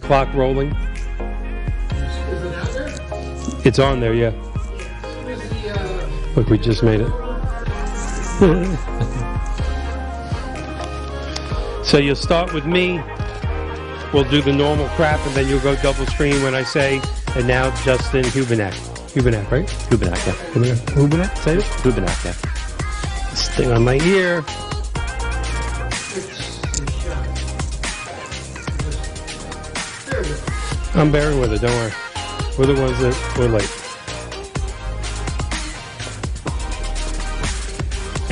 clock rolling? Is it out there? It's on there, yeah. Look, we just made it. So you'll start with me. We'll do the normal crap, and then you'll go double screen when I say, and now Justin Hubenak. Hubenak, right? Hubenak, yeah. Hubenak, say it? Hubenak, yeah. This thing on my ear. I'm bearing with it, don't worry. We're the ones that were late.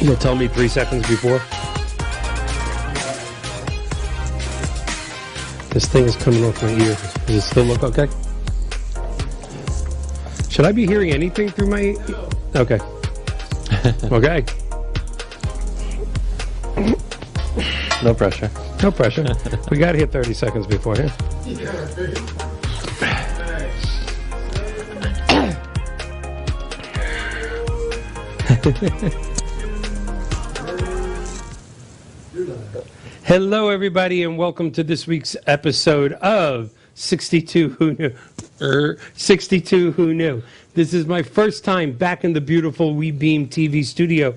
You'll tell me 3 seconds before. This thing is coming off my ear. Does it still look okay? Should I be hearing anything through my ear? Okay. Okay. No pressure. No pressure. We got here 30 seconds before here. Hello, everybody, and welcome to this week's episode of 62 Who Knew. 62 Who Knew. This is my first time back in the beautiful WeBeam TV studio.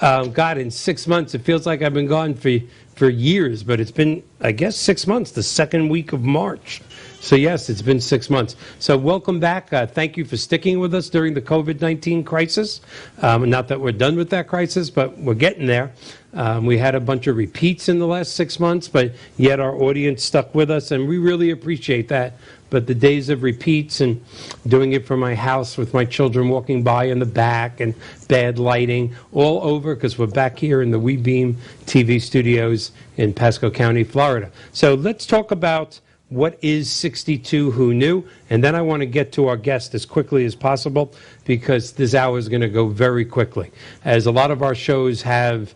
God, in 6 months. It feels like I've been gone for years, but it's been, I guess, 6 months, the second week of March. So, yes, it's been 6 months. So, welcome back. Thank you for sticking with us during the COVID-19 crisis. Not that we're done with that crisis, but we're getting there. We had a bunch of repeats in the last 6 months, but yet our audience stuck with us, and we really appreciate that. But the days of repeats and doing it from my house with my children walking by in the back and bad lighting, all over because we're back here in the WeBeam TV studios in Pasco County, Florida. So let's talk about what is 62 Who Knew, and then I want to get to our guest as quickly as possible because this hour is going to go very quickly. As a lot of our shows have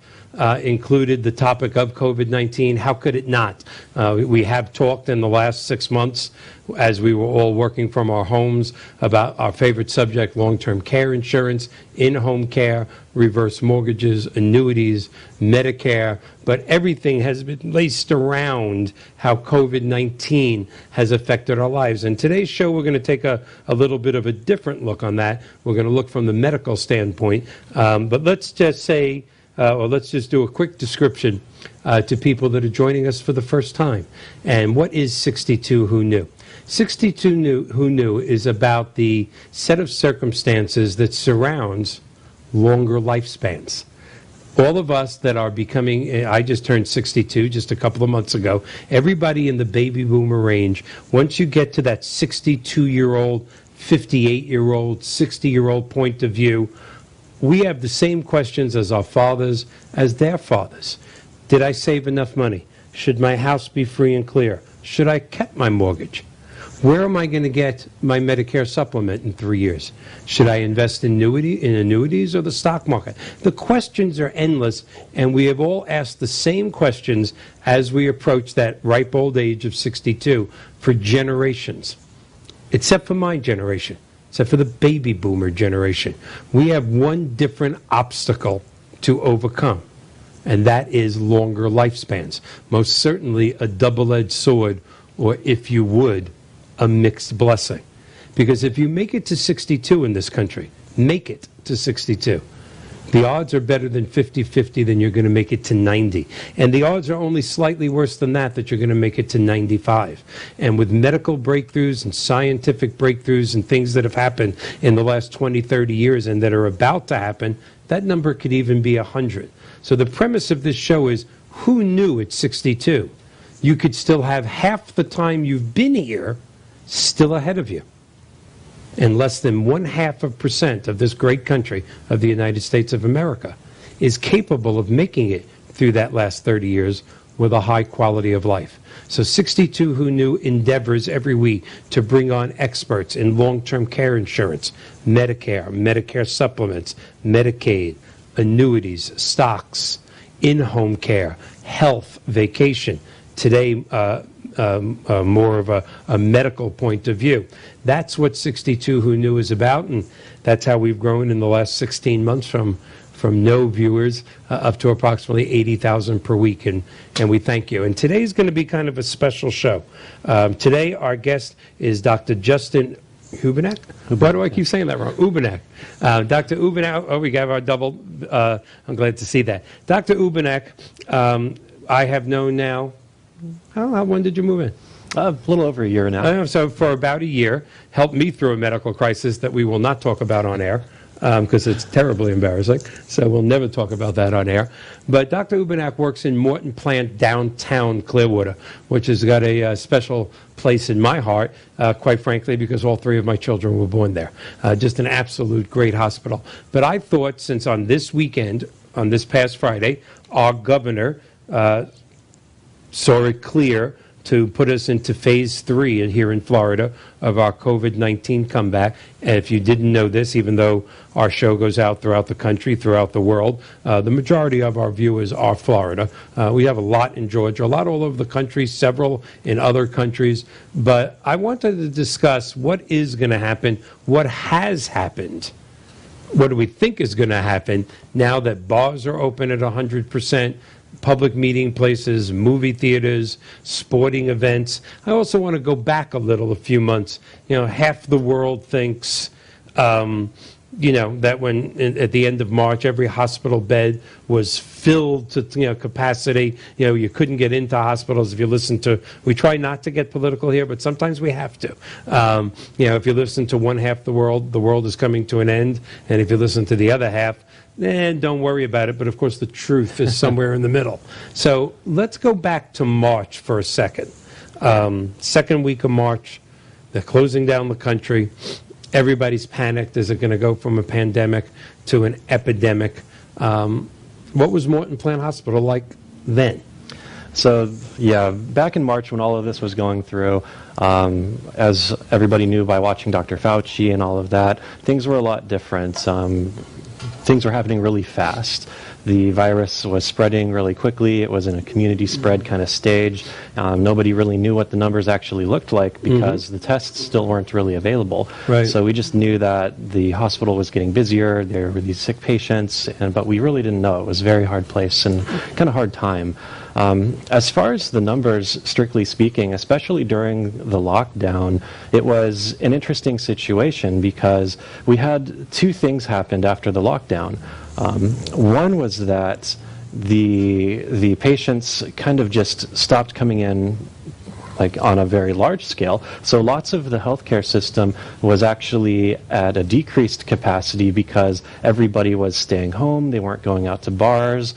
included the topic of COVID-19. How could it not? We have talked in the last 6 months as we were all working from our homes about our favorite subject, long-term care insurance, in-home care, reverse mortgages, annuities, Medicare, but everything has been laced around how COVID-19 has affected our lives. And today's show, we're going to take a little bit of a different look on that. We're going to look from the medical standpoint, but let's just say, or let's just do a quick description to people that are joining us for the first time. And what is 62 Who Knew? 62 Who Knew is about the set of circumstances that surrounds longer lifespans. All of us that are becoming, I just turned 62 just a couple of months ago, everybody in the baby boomer range, once you get to that 62-year-old, 58-year-old, 60-year-old point of view, we have the same questions as our fathers, as their fathers. Did I save enough money? Should my house be free and clear? Should I keep my mortgage? Where am I going to get my Medicare supplement in 3 years? Should I invest in annuities or the stock market? The questions are endless, and we have all asked the same questions as we approach that ripe old age of 62 for generations, except for my generation. Except for the baby boomer generation. We have one different obstacle to overcome, and that is longer lifespans. Most certainly a double-edged sword, or if you would, a mixed blessing. Because if you make it to 62 in this country, make it to 62, the odds are better than 50-50 than you're going to make it to 90. And the odds are only slightly worse than that you're going to make it to 95. And with medical breakthroughs and scientific breakthroughs and things that have happened in the last 20, 30 years and that are about to happen, that number could even be 100. So the premise of this show is, who knew at 62 you could still have half the time you've been here still ahead of you? And less than 0.5% of this great country of the United States of America is capable of making it through that last 30 years with a high quality of life. So 62 Who Knew endeavors every week to bring on experts in long-term care insurance, Medicare, Medicare supplements, Medicaid, annuities, stocks, in-home care, health, vacation. Today, more of a medical point of view. That's what 62 Who Knew is about, and that's how we've grown in the last 16 months from from no viewers up to approximately 80,000 per week, and we thank you. And today's going to be kind of a special show. Today, our guest is Dr. Justin Hubenak? Why do I keep saying that wrong? Ubenak. Dr. Ubenak, oh, we got our double. I'm glad to see that. Dr. Ubenak, I have known now, when did you move in? A little over a year now. So for about a year, helped me through a medical crisis that we will not talk about on air, because it's terribly embarrassing. So we'll never talk about that on air. But Dr. Ubenak works in Morton Plant, downtown Clearwater, which has got a special place in my heart, quite frankly, because all three of my children were born there. Just an absolute great hospital. But I thought, since on this weekend, on this past Friday, our governor saw it clear to put us into phase 3 here in Florida of our COVID-19 comeback. And if you didn't know this, even though our show goes out throughout the country, throughout the world, the majority of our viewers are Florida. We have a lot in Georgia, a lot all over the country, several in other countries. But I wanted to discuss what is going to happen, what has happened, what do we think is going to happen now that bars are open at 100%, public meeting places, movie theaters, sporting events. I also want to go back a few months. Half the world thinks, that when at the end of March, every hospital bed was filled to capacity. You couldn't get into hospitals. If you listen to, we try not to get political here, but sometimes we have to. If you listen to one half the world is coming to an end, and if you listen to the other half, don't worry about it. But of course, the truth is somewhere in the middle. So let's go back to March for a second. Second week of March, they're closing down the country. Everybody's panicked. Is it going to go from a pandemic to an epidemic? What was Morton Plant Hospital like then? So, yeah, back in March when all of this was going through, as everybody knew by watching Dr. Fauci and all of that, things were a lot different. Things were happening really fast. The virus was spreading really quickly. It was in a community spread kind of stage. Nobody really knew what the numbers actually looked like because the tests still weren't really available. Right. So we just knew that the hospital was getting busier. There were these sick patients, but we really didn't know. It was a very hard place and kind of hard time. As far as the numbers, strictly speaking, especially during the lockdown, it was an interesting situation because we had two things happened after the lockdown. One was that the patients kind of just stopped coming in like on a very large scale. So lots of the healthcare system was actually at a decreased capacity because everybody was staying home. They weren't going out to bars.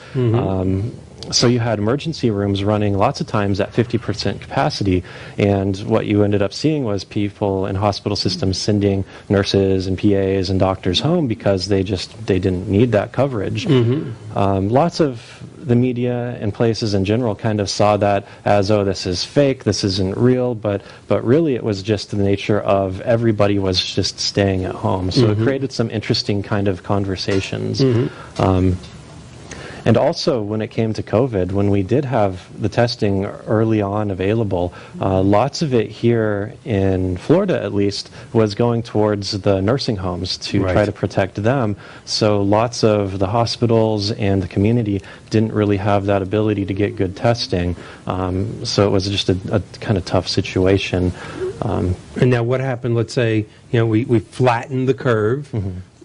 So you had emergency rooms running lots of times at 50% capacity, and what you ended up seeing was people in hospital systems sending nurses and PAs and doctors home because they didn't need that coverage. Lots of the media and places in general kind of saw that as, oh, this is fake, this isn't real, but really it was just the nature of everybody was just staying at home. So it created some interesting kind of conversations. And also, when it came to COVID, when we did have the testing early on available, lots of it here in Florida, at least, was going towards the nursing homes to try to protect them. So lots of the hospitals and the community didn't really have that ability to get good testing. So it was just a kind of tough situation. And now what happened? Let's say, we flattened the curve.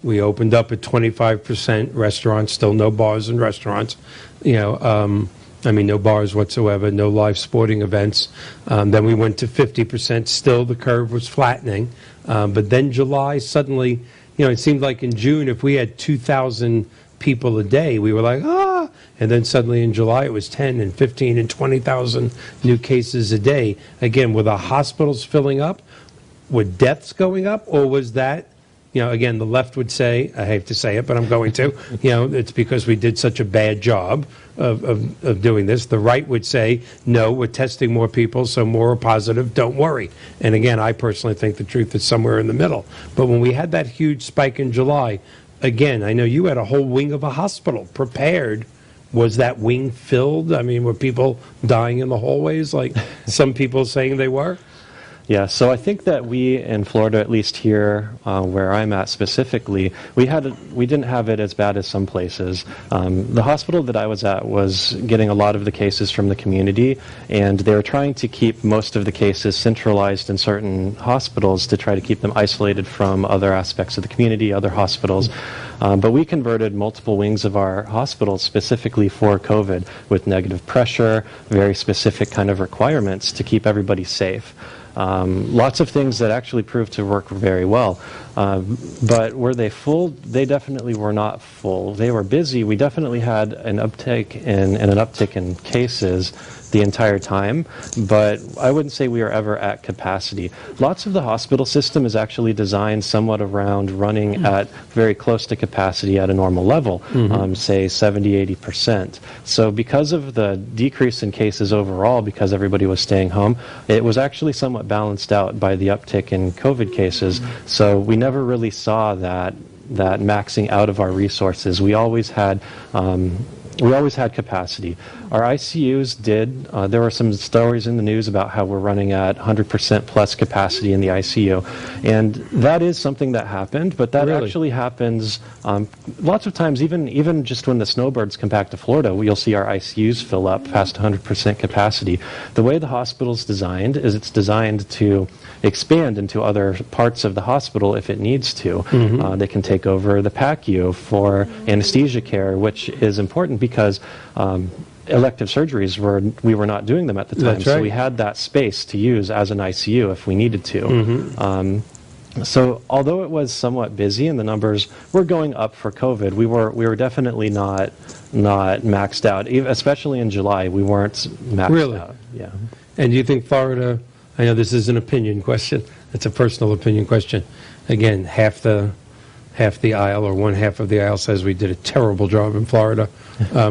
We opened up at 25% restaurants, still no bars and restaurants. No bars whatsoever, no live sporting events. Then we went to 50%. Still, the curve was flattening. But then July, suddenly, it seemed like in June, if we had 2,000 people a day, we were like, ah! And then suddenly in July, it was 10 and 15 and 20,000 new cases a day. Again, were the hospitals filling up? Were deaths going up? Or was that... again, the left would say, I hate to say it, but I'm going to, it's because we did such a bad job of doing this. The right would say, no, we're testing more people, so more are positive, don't worry. And again, I personally think the truth is somewhere in the middle. But when we had that huge spike in July, again, I know you had a whole wing of a hospital prepared. Was that wing filled? Were people dying in the hallways like some people saying they were? Yeah, so I think that we in Florida, at least here where I'm at specifically, we didn't have it as bad as some places. The hospital that I was at was getting a lot of the cases from the community, and they were trying to keep most of the cases centralized in certain hospitals to try to keep them isolated from other aspects of the community, other hospitals. But we converted multiple wings of our hospital specifically for COVID with negative pressure, very specific kind of requirements to keep everybody safe. Lots of things that actually proved to work very well. But were they full? They definitely were not full. They were busy. We definitely had an uptake and an uptick in cases the entire time, but I wouldn't say we are ever at capacity. Lots of the hospital system is actually designed somewhat around running at very close to capacity at a normal level, say 70-80%. So because of the decrease in cases overall, because everybody was staying home, it was actually somewhat balanced out by the uptick in COVID cases. So we never really saw that maxing out of our resources. We always had capacity. Our ICUs did. There were some stories in the news about how we're running at 100% plus capacity in the ICU. And that is something that happened, but that actually happens lots of times, even just when the snowbirds come back to Florida, you'll see our ICUs fill up past 100% capacity. The way the hospital's designed is it's designed to expand into other parts of the hospital if it needs to. They can take over the PACU for anesthesia care, which is important because elective surgeries we were not doing them at the time. That's right. So we had that space to use as an ICU if we needed to. So although it was somewhat busy and the numbers were going up for COVID, we were definitely not maxed out. Especially in July, we weren't maxed out. Yeah. And do you think Florida, I know this is an opinion question, it's a personal opinion question. Again, half the aisle or one half of the aisle says we did a terrible job in Florida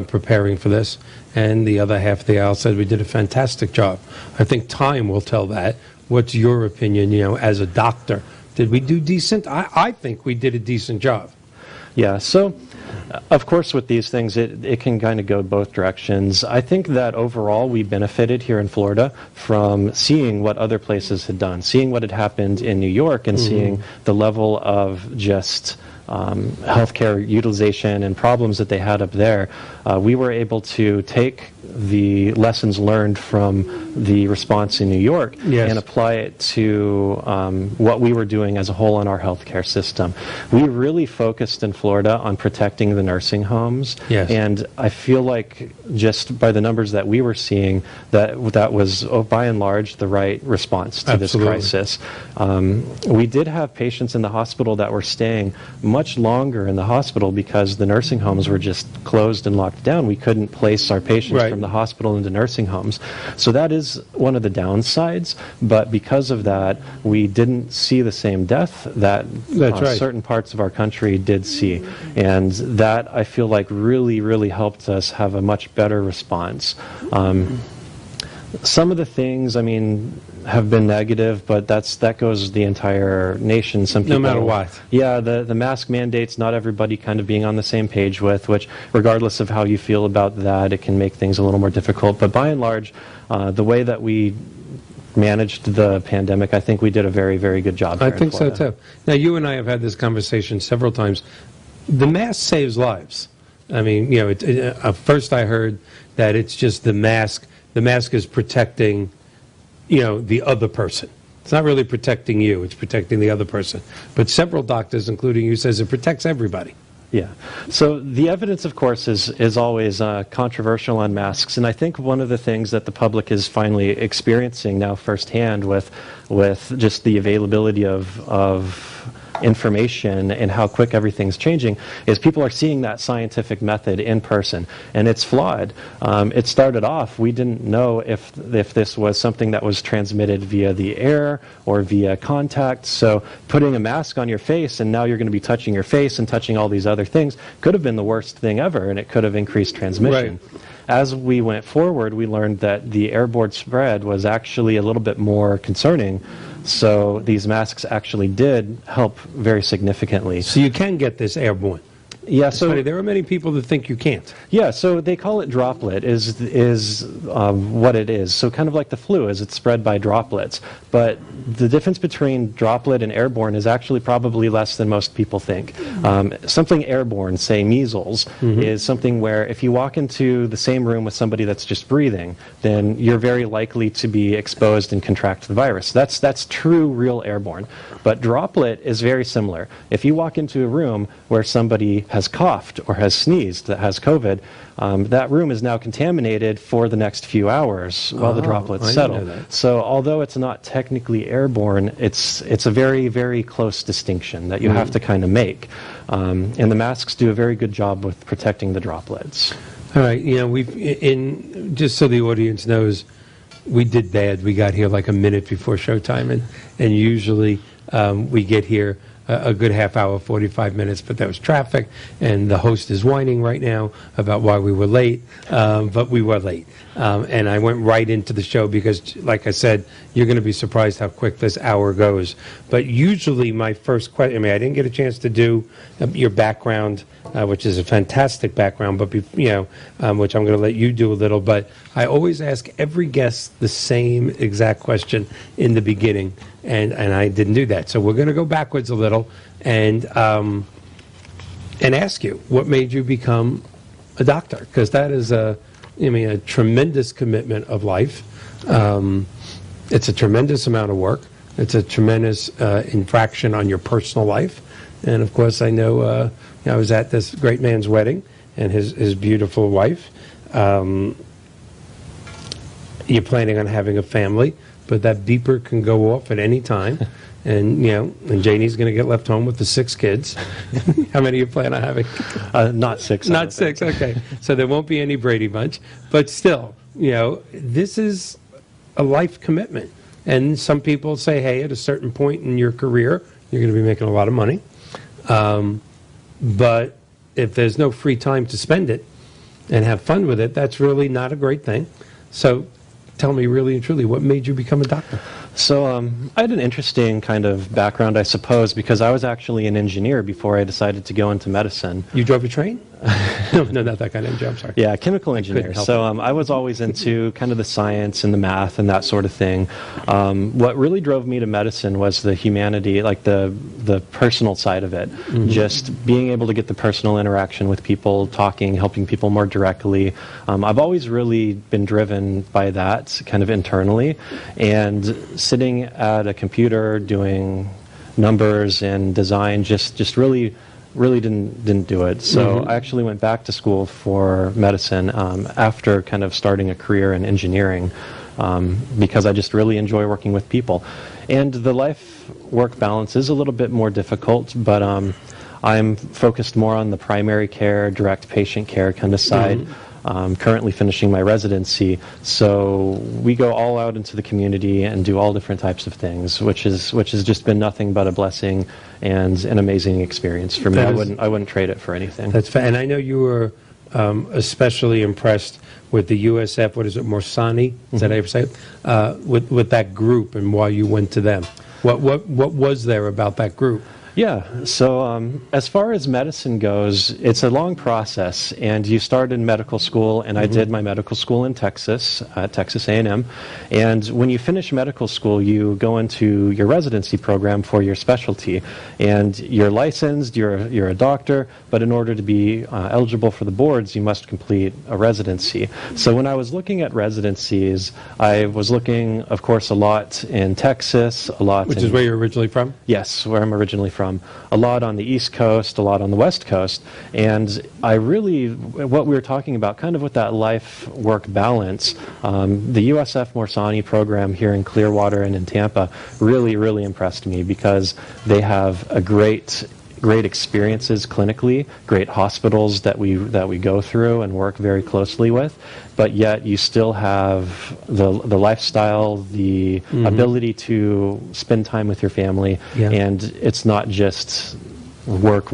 preparing for this, and the other half of the aisle said we did a fantastic job. I think time will tell that. What's your opinion, as a doctor? Did we do decent? I think we did a decent job. Yeah, so of course with these things it can kind of go both directions. I think that overall we benefited here in Florida from seeing what other places had done, seeing what had happened in New York, and seeing the level of just healthcare utilization and problems that they had up there. We were able to take the lessons learned from the response in New York and apply it to what we were doing as a whole in our healthcare system. We really focused in Florida on protecting the nursing homes, and I feel like just by the numbers that we were seeing, that was by and large the right response to this crisis. We did have patients in the hospital that were staying much longer in the hospital because the nursing homes were just closed and locked down. We couldn't place our patients from the hospital into nursing homes. So that is one of the downsides, but because of that, we didn't see the same death that certain parts of our country did see. And that, I feel like, really, really helped us have a much better response. Some of the things, have been negative, but that goes the entire nation. Some people, no matter what. Yeah, the mask mandates, not everybody kind of being on the same page with, which regardless of how you feel about that, it can make things a little more difficult. But by and large, the way that we managed the pandemic, I think we did a very, very good job. I think so too. Now, you and I have had this conversation several times. The mask saves lives. At first I heard that it's just the mask. The mask is protecting the other person. It's not really protecting you, it's protecting the other person. But several doctors, including you, says it protects everybody. Yeah. So the evidence, of course, is always controversial on masks. And I think one of the things that the public is finally experiencing now firsthand with just the availability of information and how quick everything's changing is people are seeing that scientific method in person, and it's flawed. It started off, we didn't know if this was something that was transmitted via the air or via contact, so putting a mask on your face and now you're going to be touching your face and touching all these other things could have been the worst thing ever, and it could have increased transmission. As we went forward, we learned that the airborne spread was actually a little bit more concerning. So these masks actually did help very significantly. So you can get this airborne? Yeah, It's funny, there are many people that think you can't. Yeah, so they call it droplet is what it is. So kind of like the flu, is it's spread by droplets. But the difference between droplet and airborne is actually probably less than most people think. Something airborne, say measles, is something where if you walk into the same room with somebody that's just breathing, then you're very likely to be exposed and contract the virus. That's true, real airborne. But droplet is very similar. If you walk into a room where somebody has coughed or has sneezed that has COVID, that room is now contaminated for the next few hours while the droplets settle. So although it's not technically airborne, it's a very, very close distinction that you have to kind of make. And the masks do a very good job with protecting the droplets. All right, just so the audience knows, we did bad. We got here like a minute before showtime, and usually we get here a good half hour, 45 minutes, but there was traffic, and the host is whining right now about why we were late, but we were late. And I went right into the show because, like I said, you're going to be surprised how quick this hour goes. But usually my first question, I didn't get a chance to do your background, which is a fantastic background, but which I'm going to let you do a little. But I always ask every guest the same exact question in the beginning, and I didn't do that. So we're going to go backwards a little and ask you what made you become a doctor, because that is a tremendous commitment of life. It's a tremendous amount of work. It's a tremendous infraction on your personal life. And of course, I know I was at this great man's wedding and his beautiful wife. You're planning on having a family, but that beeper can go off at any time. And Janie's going to get left home with the 6 kids. How many you plan on having? Not 6. Not 6. Okay, so there won't be any Brady Bunch. But still, this is a life commitment. And some people say, hey, at a certain point in your career, you're going to be making a lot of money. But if there's no free time to spend it and have fun with it, that's really not a great thing. So tell me really and truly, what made you become a doctor? So I had an interesting kind of background, I suppose, because I was actually an engineer before I decided to go into medicine. You drove a train? No, not that kind of engineer, I'm sorry. Yeah, chemical engineer. So I was always into kind of the science and the math and that sort of thing. What really drove me to medicine was the humanity, like the personal side of it. Just being able to get the personal interaction with people, talking, helping people more directly. I've always really been driven by that kind of internally. And sitting at a computer doing numbers and design just really didn't do it. So I actually went back to school for medicine after kind of starting a career in engineering because I just really enjoy working with people. And the life-work balance is a little bit more difficult, but I'm focused more on the primary care, direct patient care kind of side. Currently finishing my residency, so we go all out into the community and do all different types of things, which has just been nothing but a blessing and an amazing experience for me. I wouldn't trade it for anything. That's and I know you were especially impressed with the USF, what is it, Morsani? Is that how you say it? With that group and why you went to them. What was there about that group? Yeah, so as far as medicine goes, it's a long process, and you start in medical school, and I did my medical school in Texas, at Texas A&M, and when you finish medical school, you go into your residency program for your specialty, and you're licensed, you're a doctor, but in order to be eligible for the boards, you must complete a residency. So when I was looking at residencies, I was looking, of course, a lot in Texas, a lot Which is where you're originally from? Yes, where I'm originally from. A lot on the East Coast, a lot on the West Coast, and I really, what we were talking about, kind of with that life-work balance, the USF Morsani program here in Clearwater and in Tampa really, really impressed me because they have a great experiences clinically, great hospitals that we go through and work very closely with, but yet you still have the lifestyle, the ability to spend time with your family, and it's not just work.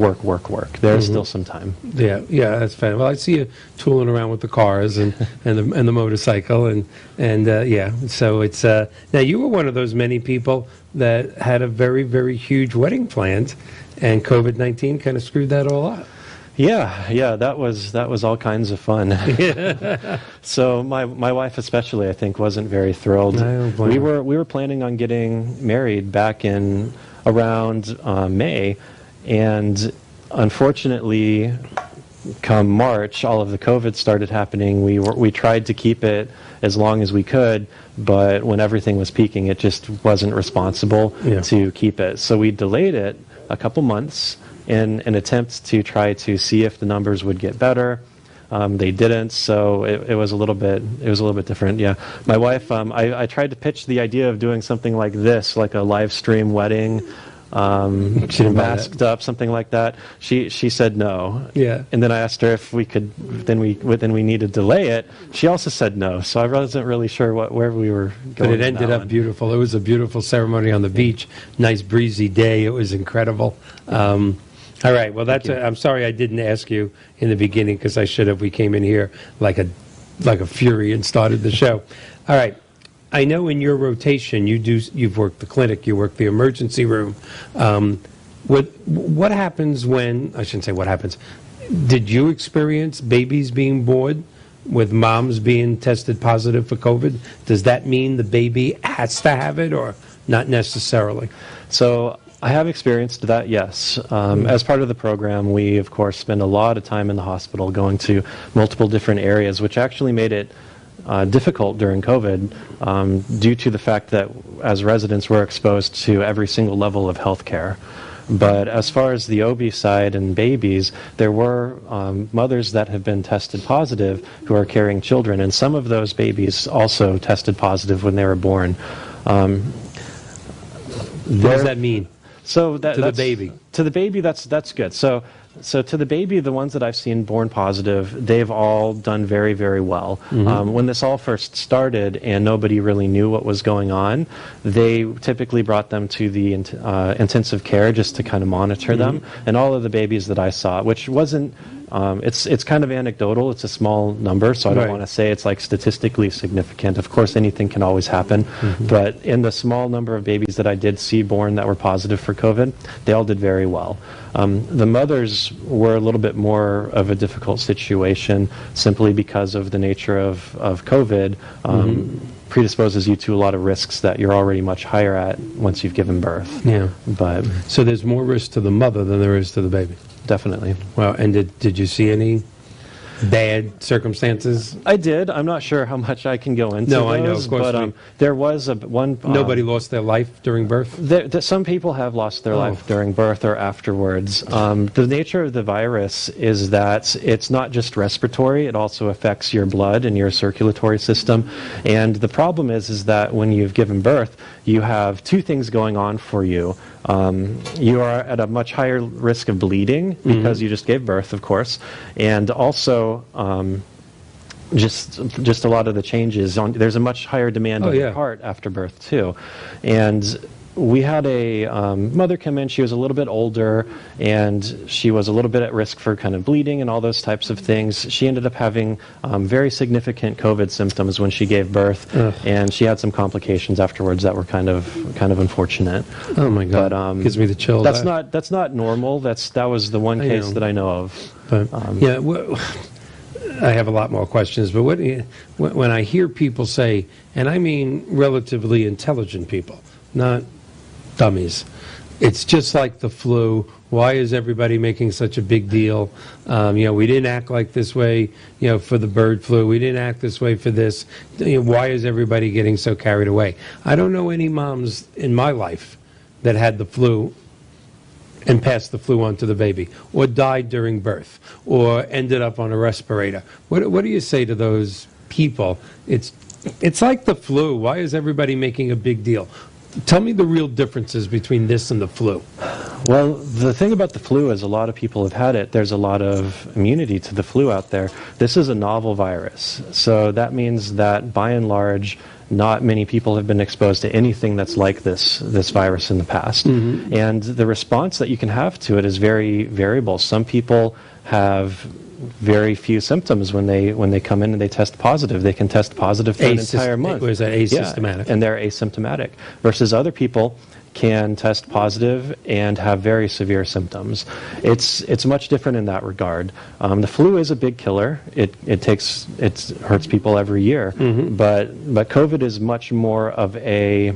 There's still some time. Yeah, that's fine. Well, I see you tooling around with the cars and the motorcycle and yeah. So it's now you were one of those many people that had a very, very huge wedding planned, and COVID-19 kind of screwed that all up. Yeah, that was all kinds of fun. So my wife especially, I think, wasn't very thrilled. We were planning on getting married back in around May, and unfortunately, come March, all of the COVID started happening. We tried to keep it as long as we could, but when everything was peaking, it just wasn't responsible to keep it. So we delayed it a couple months in an attempt to try to see if the numbers would get better. They didn't, so it was a little bit different. Yeah, my wife, I tried to pitch the idea of doing something like this, like a live stream wedding, masked up, something like that. She said no. Yeah. And then I asked her if we could. Then we need to delay it. She also said no. So I wasn't really sure where we were going. But it ended up beautiful. It was a beautiful ceremony on the beach. Nice breezy day. It was incredible. All right. Well, I'm sorry I didn't ask you in the beginning because I should have. We came in here like a fury and started the show. All right. I know in your rotation you've worked the clinic, you work the emergency room. What happens when, I shouldn't say what happens, did you experience babies being born with moms being tested positive for COVID? Does that mean the baby has to have it or not necessarily? So I have experienced that, yes. As part of the program, we, of course, spend a lot of time in the hospital going to multiple different areas, which actually made it difficult during COVID due to the fact that as residents we're exposed to every single level of health care. But as far as the OB side and babies, there were mothers that have been tested positive who are carrying children, and some of those babies also tested positive when they were born. What does that mean? So to the baby? To the baby, that's good. So to the baby, the ones that I've seen born positive, they've all done very, very well. When this all first started and nobody really knew what was going on, they typically brought them to the intensive care just to kind of monitor them. And all of the babies that I saw, which wasn't, it's kind of anecdotal, it's a small number, so I don't want to say it's like statistically significant. Of course, anything can always happen. But in the small number of babies that I did see born that were positive for COVID, they all did very well. The mothers were a little bit more of a difficult situation simply because of the nature of COVID. Predisposes you to a lot of risks that you're already much higher at once you've given birth. Yeah. But so there's more risk to the mother than there is to the baby. Definitely. Well, and did you see any bad circumstances? I did. I'm not sure how much I can go into. No, I know, of course. But there was one. Nobody lost their life during birth? Some people have lost their life during birth or afterwards. The nature of the virus is that it's not just respiratory, it also affects your blood and your circulatory system. And the problem is that when you've given birth, you have two things going on for you. You are at a much higher risk of bleeding because you just gave birth, of course, and also just a lot of the changes. There's a much higher demand on your heart after birth too, and we had a mother come in. She was a little bit older, and she was a little bit at risk for kind of bleeding and all those types of things. She ended up having very significant COVID symptoms when she gave birth, and she had some complications afterwards that were kind of unfortunate. Oh my God! But, gives me the chills. That's not normal. That was the one case that I know of. But, I have a lot more questions, but when I hear people say, and I mean relatively intelligent people, not dummies, it's just like the flu. Why is everybody making such a big deal? We didn't act like this way, for the bird flu. We didn't act this way for this. Why is everybody getting so carried away? I don't know any moms in my life that had the flu and passed the flu on to the baby, or died during birth, or ended up on a respirator. What do you say to those people? It's like the flu. Why is everybody making a big deal? Tell me the real differences between this and the flu. Well, the thing about the flu is a lot of people have had it. There's a lot of immunity to the flu out there. This is a novel virus. So that means that by and large, not many people have been exposed to anything that's like this virus in the past. And the response that you can have to it is very variable. Some people have very few symptoms when they come in and they test positive. They can test positive for an entire month. Was that asymptomatic? Yeah, and they're asymptomatic. Versus other people can test positive and have very severe symptoms. It's much different in that regard. The flu is a big killer. It hurts people every year. But COVID is much more of a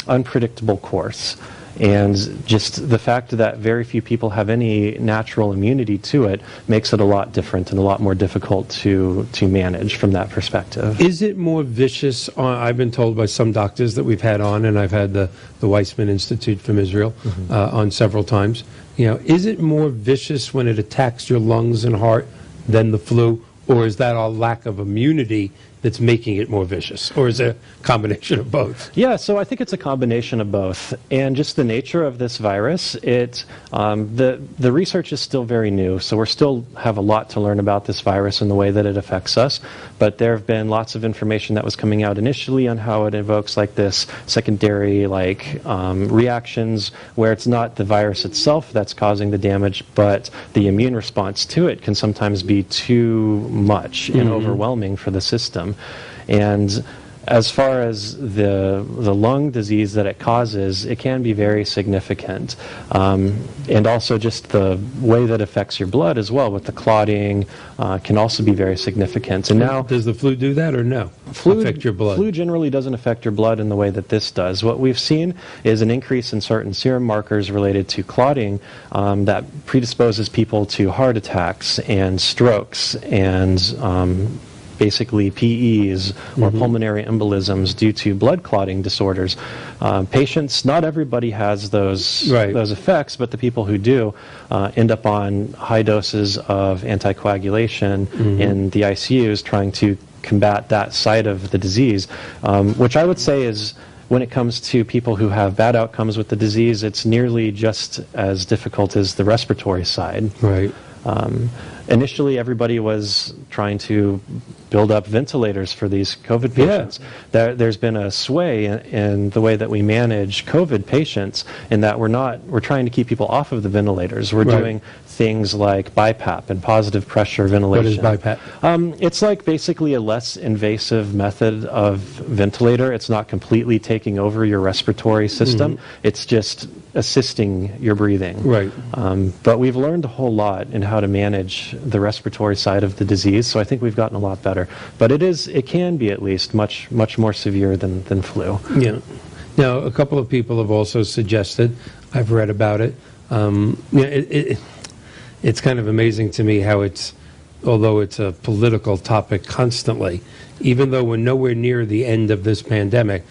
unpredictable course. And just the fact that very few people have any natural immunity to it makes it a lot different and a lot more difficult to manage from that perspective. Is it more vicious? I've been told by some doctors that we've had on, and I've had the Weizmann Institute from Israel on several times. Is it more vicious when it attacks your lungs and heart than the flu, or is that a lack of immunity that's making it more vicious, or is it a combination of both? Yeah, so I think it's a combination of both, and just the nature of this virus. The research is still very new, so we still have a lot to learn about this virus and the way that it affects us. But there have been lots of information that was coming out initially on how it evokes this secondary reactions, where it's not the virus itself that's causing the damage, but the immune response to it can sometimes be too much and overwhelming for the system. And as far as the lung disease that it causes, it can be very significant. And also just the way that affects your blood as well with the clotting can also be very significant. And now, does the flu do that or no? Affect your blood? Flu generally doesn't affect your blood in the way that this does. What we've seen is an increase in certain serum markers related to clotting that predisposes people to heart attacks and strokes and basically PEs or pulmonary embolisms due to blood clotting disorders. Patients, not everybody has those effects, but the people who do end up on high doses of anticoagulation in the ICUs trying to combat that side of the disease, which I would say is, when it comes to people who have bad outcomes with the disease, it's nearly just as difficult as the respiratory side. Right. Initially, everybody was trying to build up ventilators for these COVID patients. There's been a sway in the way that we manage COVID patients, in that we're trying to keep people off of the ventilators. We're doing things like BiPAP and positive pressure ventilation. What is BiPAP? It's basically a less invasive method of ventilator. It's not completely taking over your respiratory system. It's just assisting your breathing. Right. But we've learned a whole lot in how to manage the respiratory side of the disease, so I think we've gotten a lot better. But it can be at least much more severe than flu. Yeah. Now, a couple of people have also suggested, I've read about it, it's kind of amazing to me how although it's a political topic constantly, even though we're nowhere near the end of this pandemic,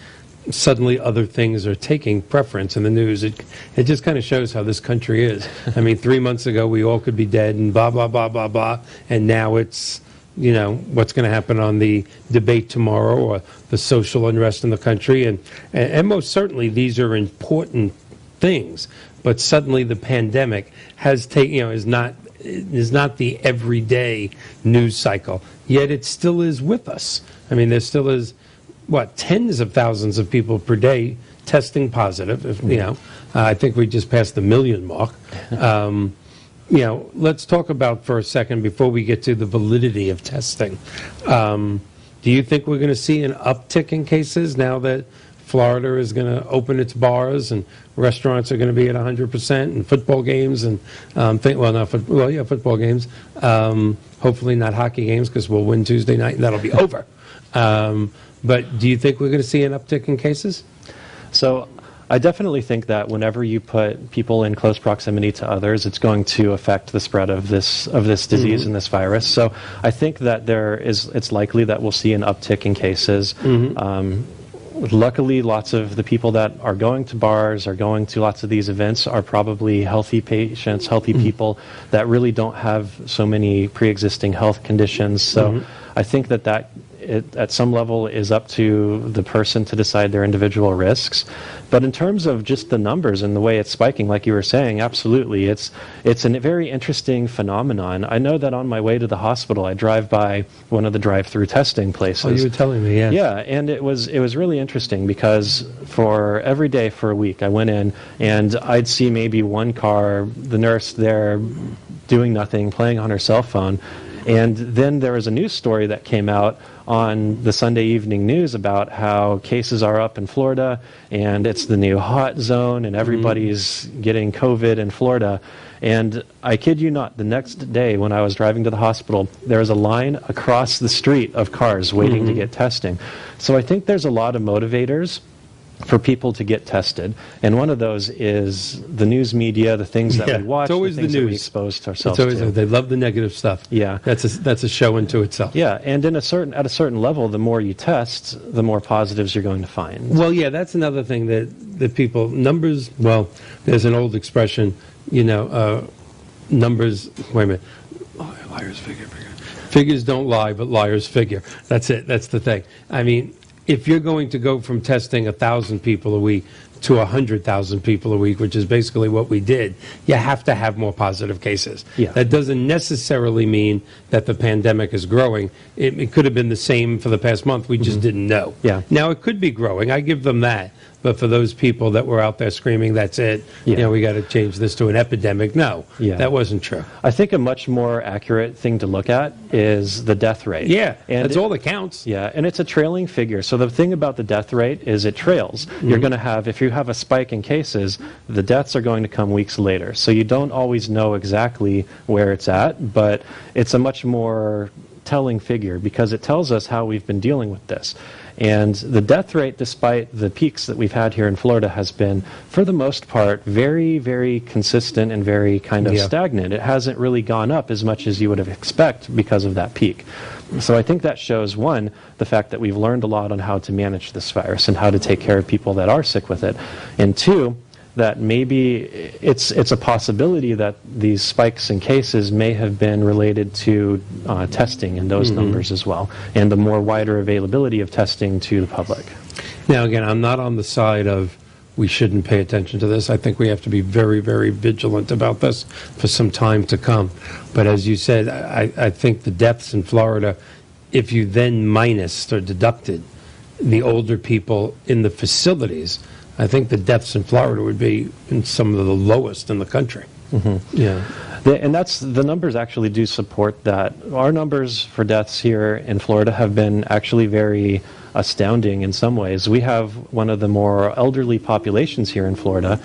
suddenly other things are taking preference in the news. It just kind of shows how this country is. I mean, 3 months ago we all could be dead and blah, blah, blah, blah, blah, and now it's, what's going to happen on the debate tomorrow or the social unrest in the country. And most certainly these are important things, but suddenly the pandemic has taken, is not the everyday news cycle, yet it still is with us. I mean, there still is, tens of thousands of people per day testing positive. I think we just passed the 1 million mark. Let's talk about for a second, before we get to the validity of testing. Do you think we're going to see an uptick in cases now that Florida is going to open its bars and restaurants are going to be at 100%, and football games and football games. Hopefully not hockey games, because we'll win Tuesday night and that'll be over. But do you think we're going to see an uptick in cases? So I definitely think that whenever you put people in close proximity to others, it's going to affect the spread of this disease and this virus. So I think that it's likely that we'll see an uptick in cases. Luckily, lots of the people that are going to bars, are going to lots of these events, are probably healthy patients, healthy people that really don't have so many pre-existing health conditions. So I think that it, at some level, is up to the person to decide their individual risks. But in terms of just the numbers and the way it's spiking, like you were saying, absolutely, it's a very interesting phenomenon. I know that on my way to the hospital, I drive by one of the drive-through testing places. Oh, you were telling me, yes. Yeah, and it was really interesting, because for every day for a week, I went in and I'd see maybe one car, the nurse there doing nothing, playing on her cell phone. And then there was a news story that came out on the Sunday evening news about how cases are up in Florida and it's the new hot zone and everybody's getting COVID in Florida. And I kid you not, the next day when I was driving to the hospital, there was a line across the street of cars waiting to get testing. So I think there's a lot of motivators for people to get tested, and one of those is the news media, the things that we watch, it's always the things the that news. we expose ourselves It's always, to. they love the negative stuff. Yeah. That's a show unto itself. Yeah, and at a certain level, the more you test, the more positives you're going to find. Well, yeah, that's another thing that people, numbers, well, there's an old expression, numbers, wait a minute, liars figure. Figures don't lie, but liars figure. That's it. That's the thing. I mean, if you're going to go from testing 1,000 people a week to 100,000 people a week, which is basically what we did, you have to have more positive cases. Yeah. That doesn't necessarily mean that the pandemic is growing. It could have been the same for the past month. We just didn't know. Yeah. Now, it could be growing. I give them that. But for those people that were out there screaming, that's it, Yeah. we got to change this to an epidemic. No, that wasn't true. I think a much more accurate thing to look at is the death rate. Yeah, and that's all that counts. Yeah, and it's a trailing figure. So the thing about the death rate is it trails. You're going to have, if you have a spike in cases, the deaths are going to come weeks later. So you don't always know exactly where it's at, but it's a much more telling figure because it tells us how we've been dealing with this. And the death rate, despite the peaks that we've had here in Florida, has been, for the most part, very, very consistent and very kind of stagnant. It hasn't really gone up as much as you would have expected because of that peak. So I think that shows, one, the fact that we've learned a lot on how to manage this virus and how to take care of people that are sick with it. And two, that maybe it's a possibility that these spikes in cases may have been related to testing and those numbers as well, and the more wider availability of testing to the public. Now, again, I'm not on the side of we shouldn't pay attention to this. I think we have to be very, very vigilant about this for some time to come. But as you said, I think the deaths in Florida, if you then minus or deducted the older people in the facilities, I think the deaths in Florida would be in some of the lowest in the country. Yeah. And that's, the numbers actually do support that. Our numbers for deaths here in Florida have been actually very astounding in some ways. We have one of the more elderly populations here in Florida.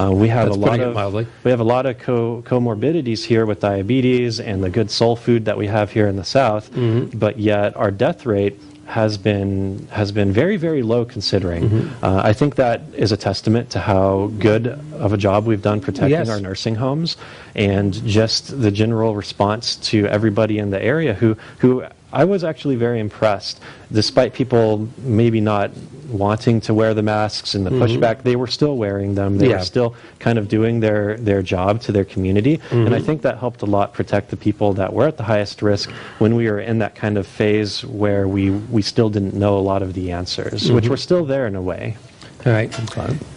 We have a lot of comorbidities here with diabetes and the good soul food that we have here in the South, but yet our death rate has been very, very low considering. I think that is a testament to how good of a job we've done protecting our nursing homes and just the general response to everybody in the area who I was actually very impressed. Despite people maybe not wanting to wear the masks and the pushback, they were still wearing them. They were still kind of doing their job to their community. And I think that helped a lot protect the people that were at the highest risk when we were in that kind of phase where we still didn't know a lot of the answers, which were still there in a way. All right.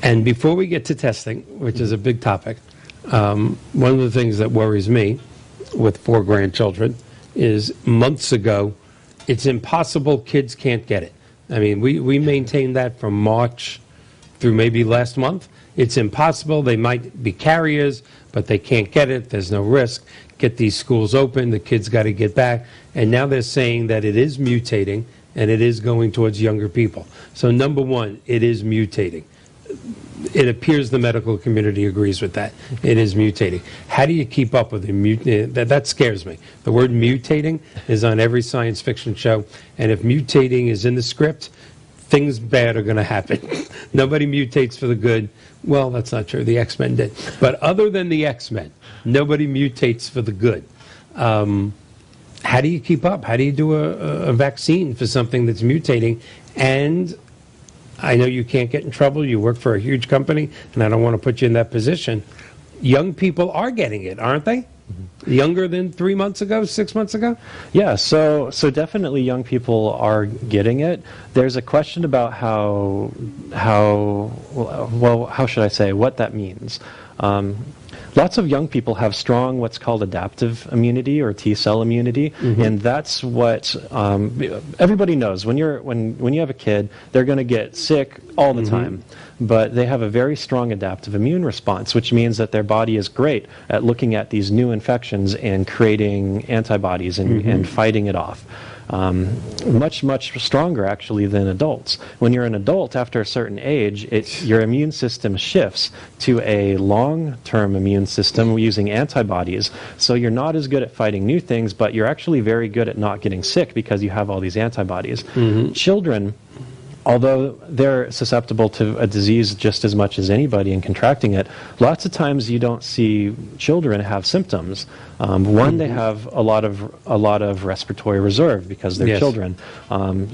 And before we get to testing, which is a big topic, one of the things that worries me with 4 grandchildren is months ago, it's impossible kids can't get it. I mean, we maintained that from March through maybe last month. It's impossible. They might be carriers, but they can't get it. There's no risk. Get these schools open. The kids got to get back. And now they're saying that it is mutating and it is going towards younger people. So number one, it is mutating. It appears the medical community agrees with that. It is mutating. How do you keep up with it? That scares me. The word mutating is on every science fiction show, and if mutating is in the script, things bad are going to happen. Nobody mutates for the good. Well, that's not true. The X-Men did. But other than the X-Men, nobody mutates for the good. How do you keep up? How do you do a vaccine for something that's mutating? And I know you can't get in trouble. You work for a huge company, and I don't want to put you in that position. Young people are getting it, aren't they? Younger than 3 months ago, 6 months ago? Yeah, so definitely young people are getting it. There's a question about how should I say, what that means. Lots of young people have strong, what's called adaptive immunity or T-cell immunity, and that's what everybody knows. When you have a kid, they're going to get sick all the time, but they have a very strong adaptive immune response, which means that their body is great at looking at these new infections infections and creating antibodies and fighting it off. Much, much stronger actually than adults. When you're an adult after a certain age, your immune system shifts to a long-term immune system using antibodies. So you're not as good at fighting new things, but you're actually very good at not getting sick because you have all these antibodies. Children, although they're susceptible to a disease just as much as anybody in contracting it, lots of times you don't see children have symptoms. One, they have a lot of respiratory reserve because they're children.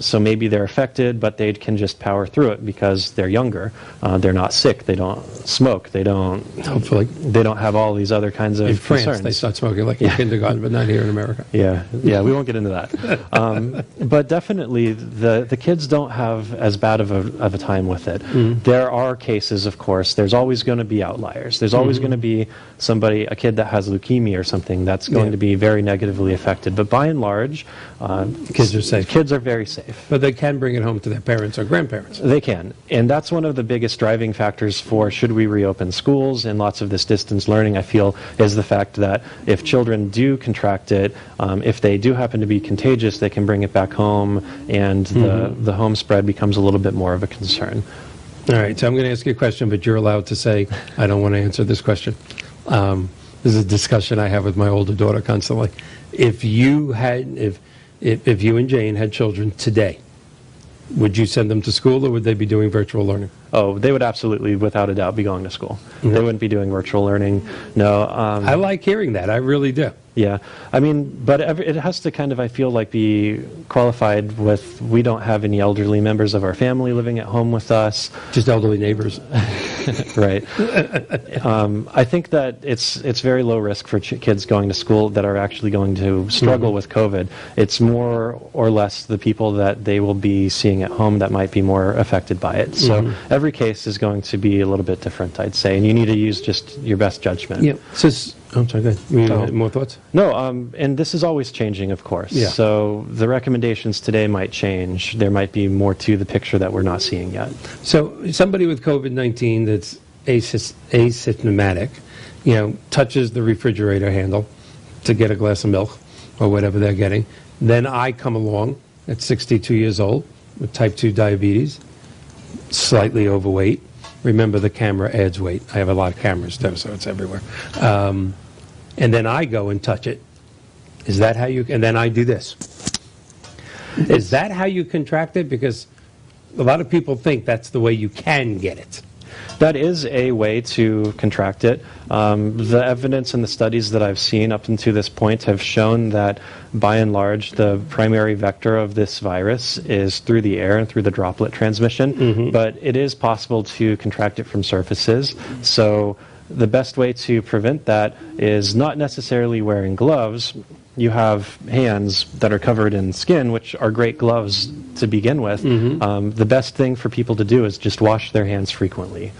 So maybe they're affected, but they can just power through it because they're younger. They're not sick. They don't smoke. They don't. Hopefully, they don't have all these other kinds of in France, concerns. they start smoking like in kindergarten, but not here in America. Yeah, we won't get into that. But definitely, the kids don't have as bad of a time with it. There are cases, of course. There's always going to be outliers. There's always going to be a kid that has leukemia or something that's going to be very negatively affected. But by and large, kids are safe. Kids are very safe. But they can bring it home to their parents or grandparents. They can. And that's one of the biggest driving factors for should we reopen schools and lots of this distance learning, I feel, is the fact that if children do contract it, if they do happen to be contagious, they can bring it back home, and the home spread becomes a little bit more of a concern. All right, so I'm going to ask you a question, but you're allowed to say, I don't want to answer this question. This is a discussion I have with my older daughter constantly. If you and Jane had children today, would you send them to school, or would they be doing virtual learning? Oh, they would absolutely, without a doubt, be going to school. They wouldn't be doing virtual learning. No. I like hearing that. I really do. Yeah. I mean, but it has to kind of, I feel like, be qualified with, we don't have any elderly members of our family living at home with us. Just elderly neighbors. Right. I think that it's very low risk for kids going to school that are actually going to struggle with COVID. It's more or less the people that they will be seeing at home that might be more affected by it. So every case is going to be a little bit different, I'd say, and you need to use just your best judgment. Yeah. I'm sorry, go ahead. More thoughts? No, and this is always changing, of course. Yeah. So the recommendations today might change. There might be more to the picture that we're not seeing yet. So somebody with COVID-19 that's asymptomatic, touches the refrigerator handle to get a glass of milk or whatever they're getting. Then I come along at 62 years old with type 2 diabetes, slightly overweight. Remember, the camera adds weight. I have a lot of cameras, too, so it's everywhere. And then I go and touch it. Is that how you... And then I do this. Is that how you contract it? Because a lot of people think that's the way you can get it. That is a way to contract it. The evidence and the studies that I've seen up until this point have shown that, by and large, the primary vector of this virus is through the air and through the droplet transmission. But it is possible to contract it from surfaces. So the best way to prevent that is not necessarily wearing gloves. You have hands that are covered in skin, which are great gloves to begin with. The best thing for people to do is just wash their hands frequently.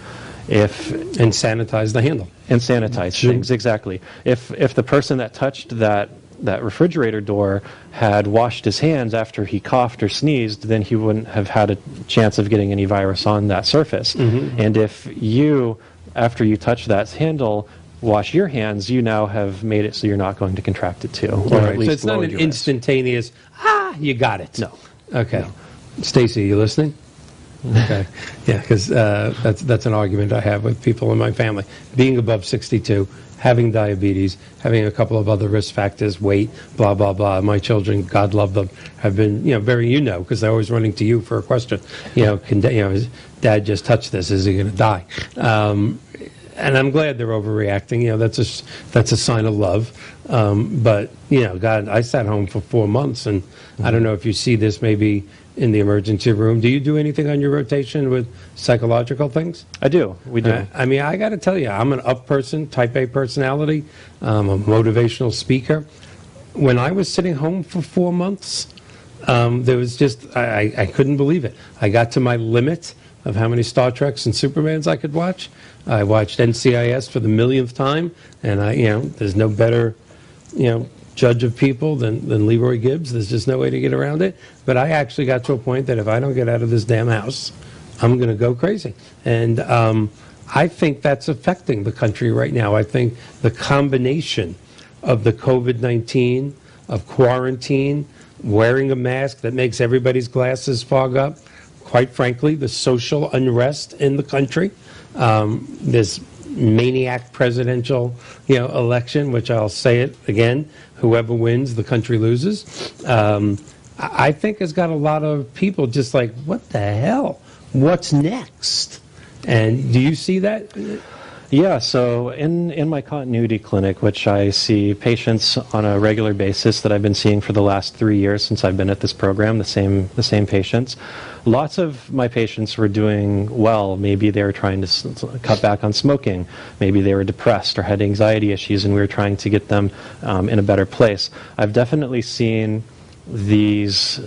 And sanitize the handle. And sanitize things, exactly. If the person that touched that refrigerator door had washed his hands after he coughed or sneezed, then he wouldn't have had a chance of getting any virus on that surface. And if you, after you touch that handle, wash your hands, you now have made it so you're not going to contract it too. Or at least so it's not an instantaneous, you got it. No. Okay. No. Stacy, you listening? Okay. Yeah, because that's an argument I have with people in my family. Being above 62, having diabetes, having a couple of other risk factors, weight, blah, blah, blah. My children, God love them, have been, because they're always running to you for a question. His dad just touched this. Is he going to die? And I'm glad they're overreacting. That's a sign of love. But God, I sat home for 4 months, and I don't know if you see this maybe in the emergency room. Do you do anything on your rotation with psychological things? I do. We do. I got to tell you, I'm an up person, type A personality. I'm a motivational speaker. When I was sitting home for 4 months, there was just, I couldn't believe it. I got to my limit of how many Star Treks and Supermans I could watch. I watched NCIS for the millionth time, and there's no better, judge of people than Leroy Gibbs. There's just no way to get around it. But I actually got to a point that if I don't get out of this damn house, I'm going to go crazy. And I think that's affecting the country right now. I think the combination of the COVID-19, of quarantine, wearing a mask that makes everybody's glasses fog up, quite frankly, the social unrest in the country, this maniac presidential, election, which I'll say it again, whoever wins, the country loses, I think has got a lot of people just like, what the hell? What's next? And do you see that? Yeah, so in my continuity clinic, which I see patients on a regular basis that I've been seeing for the last 3 years since I've been at this program, the same patients, lots of my patients were doing well. Maybe they were trying to cut back on smoking. Maybe they were depressed or had anxiety issues, and we were trying to get them in a better place. I've definitely seen these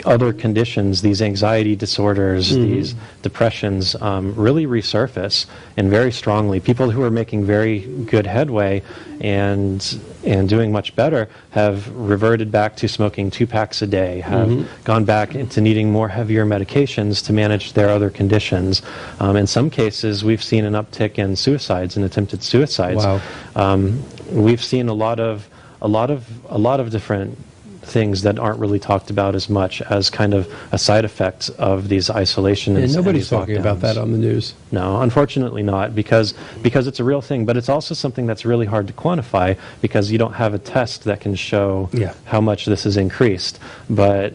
other conditions, these anxiety disorders, these depressions really resurface, and very strongly. People who are making very good headway and doing much better have reverted back to smoking 2 packs a day, have gone back into needing more heavier medications to manage their other conditions. In some cases, we've seen an uptick in suicides and attempted suicides. Wow. We've seen a lot of different things that aren't really talked about as much as kind of a side effect of these isolation and nobody's these talking about that on the news. No, unfortunately not, because it's a real thing, but it's also something that's really hard to quantify because you don't have a test that can show how much this has increased. But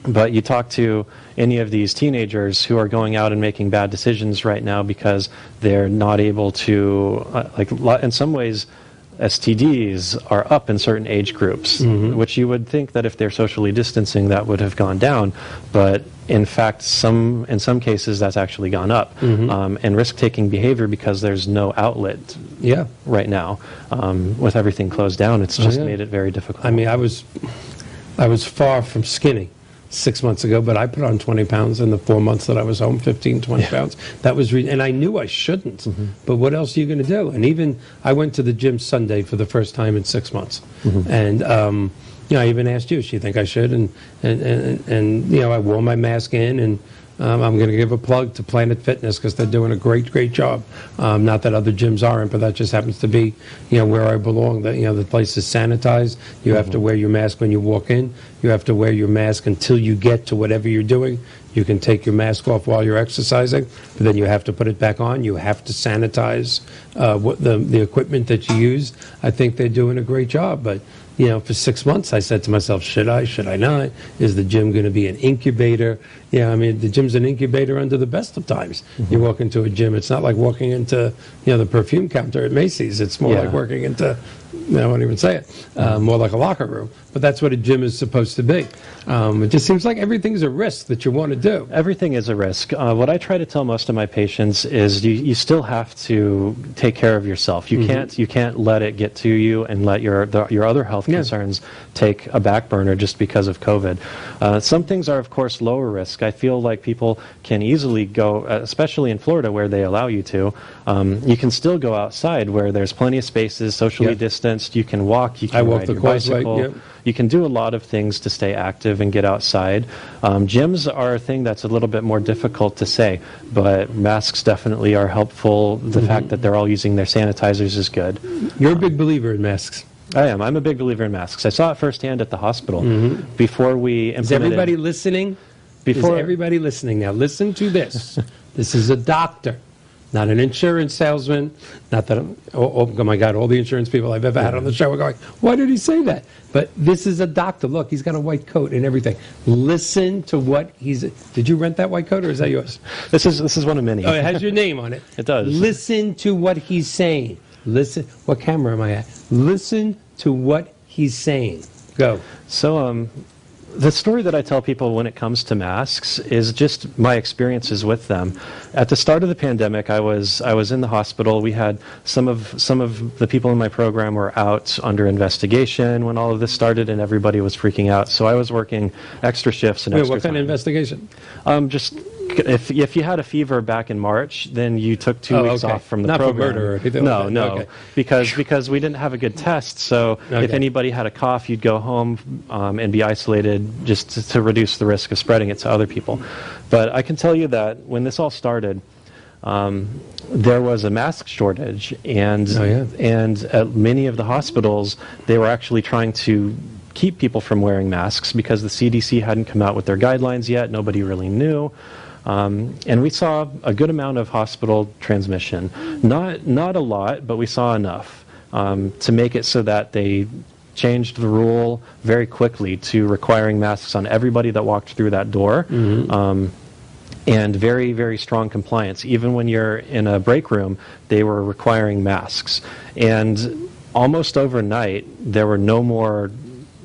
you talk to any of these teenagers who are going out and making bad decisions right now because they're not able to, in some ways, STDs are up in certain age groups, which you would think that if they're socially distancing, that would have gone down. But in fact, in some cases, that's actually gone up. And risk-taking behavior because there's no outlet right now. With everything closed down, it's just made it very difficult. I mean, I was far from skinny 6 months ago, but I put on 20 pounds in the 4 months that I was home, 15, 20 pounds. That was, and I knew I shouldn't, but what else are you going to do? And even, I went to the gym Sunday for the first time in 6 months. And, I even asked you, do you think I should? And I wore my mask in, and I'm going to give a plug to Planet Fitness because they're doing a great job. Not that other gyms aren't, but that just happens to be, where I belong. That the place is sanitized. You have to wear your mask when you walk in. You have to wear your mask until you get to whatever you're doing. You can take your mask off while you're exercising, but then you have to put it back on. You have to sanitize the equipment that you use. I think they're doing a great job, but. For 6 months, I said to myself, should I not? Is the gym going to be an incubator? The gym's an incubator under the best of times. You walk into a gym, it's not like walking into, the perfume counter at Macy's. It's more like working into, I won't even say it, more like a locker room. But that's what a gym is supposed to be. It just seems like everything's a risk that you want to do. Everything is a risk. What I try to tell most of my patients is you still have to take care of yourself. You can't let it get to you and let your other health concerns take a back burner just because of COVID. Some things are, of course, lower risk. I feel like people can easily go, especially in Florida where they allow you to, you can still go outside where there's plenty of spaces, socially distanced. You can walk, you can ride your bicycle. You can do a lot of things to stay active and get outside. Gyms are a thing that's a little bit more difficult to say, but masks definitely are helpful. The fact that they're all using their sanitizers is good. You're a big believer in masks. I am. I'm a big believer in masks. I saw it firsthand at the hospital before we implemented. Is everybody listening? Is everybody listening now? Listen to this. This is a doctor, not an insurance salesman. Not that, oh my God, all the insurance people I've ever had on the show are going, why did he say that? But this is a doctor. Look, he's got a white coat and everything. Listen to what he's. Did you rent that white coat or is that yours? This is one of many. Oh, it has your name on it. It does. Listen to what he's saying. Listen. What camera am I at? Listen to what he's saying. Go. So, the story that I tell people when it comes to masks is just my experiences with them. At the start of the pandemic, I was in the hospital. We had some of the people in my program were out under investigation when all of this started, and everybody was freaking out. So I was working extra shifts and extra what kind time. of investigation? Just if you had a fever back in March, then you took 2 weeks off from the Not program. Not for murder or anything No, like that. no, Okay. because we didn't have a good test. So if anybody had a cough, you'd go home and be isolated just to reduce the risk of spreading it to other people. But I can tell you that when this all started, there was a mask shortage, and Oh, yeah. and at many of the hospitals, they were actually trying to keep people from wearing masks because the CDC hadn't come out with their guidelines yet. Nobody really knew. And we saw a good amount of hospital transmission. Not a lot, but we saw enough to make it so that they changed the rule very quickly to requiring masks on everybody that walked through that door. And very, very strong compliance. Even when you're in a break room, they were requiring masks. And almost overnight, there were no more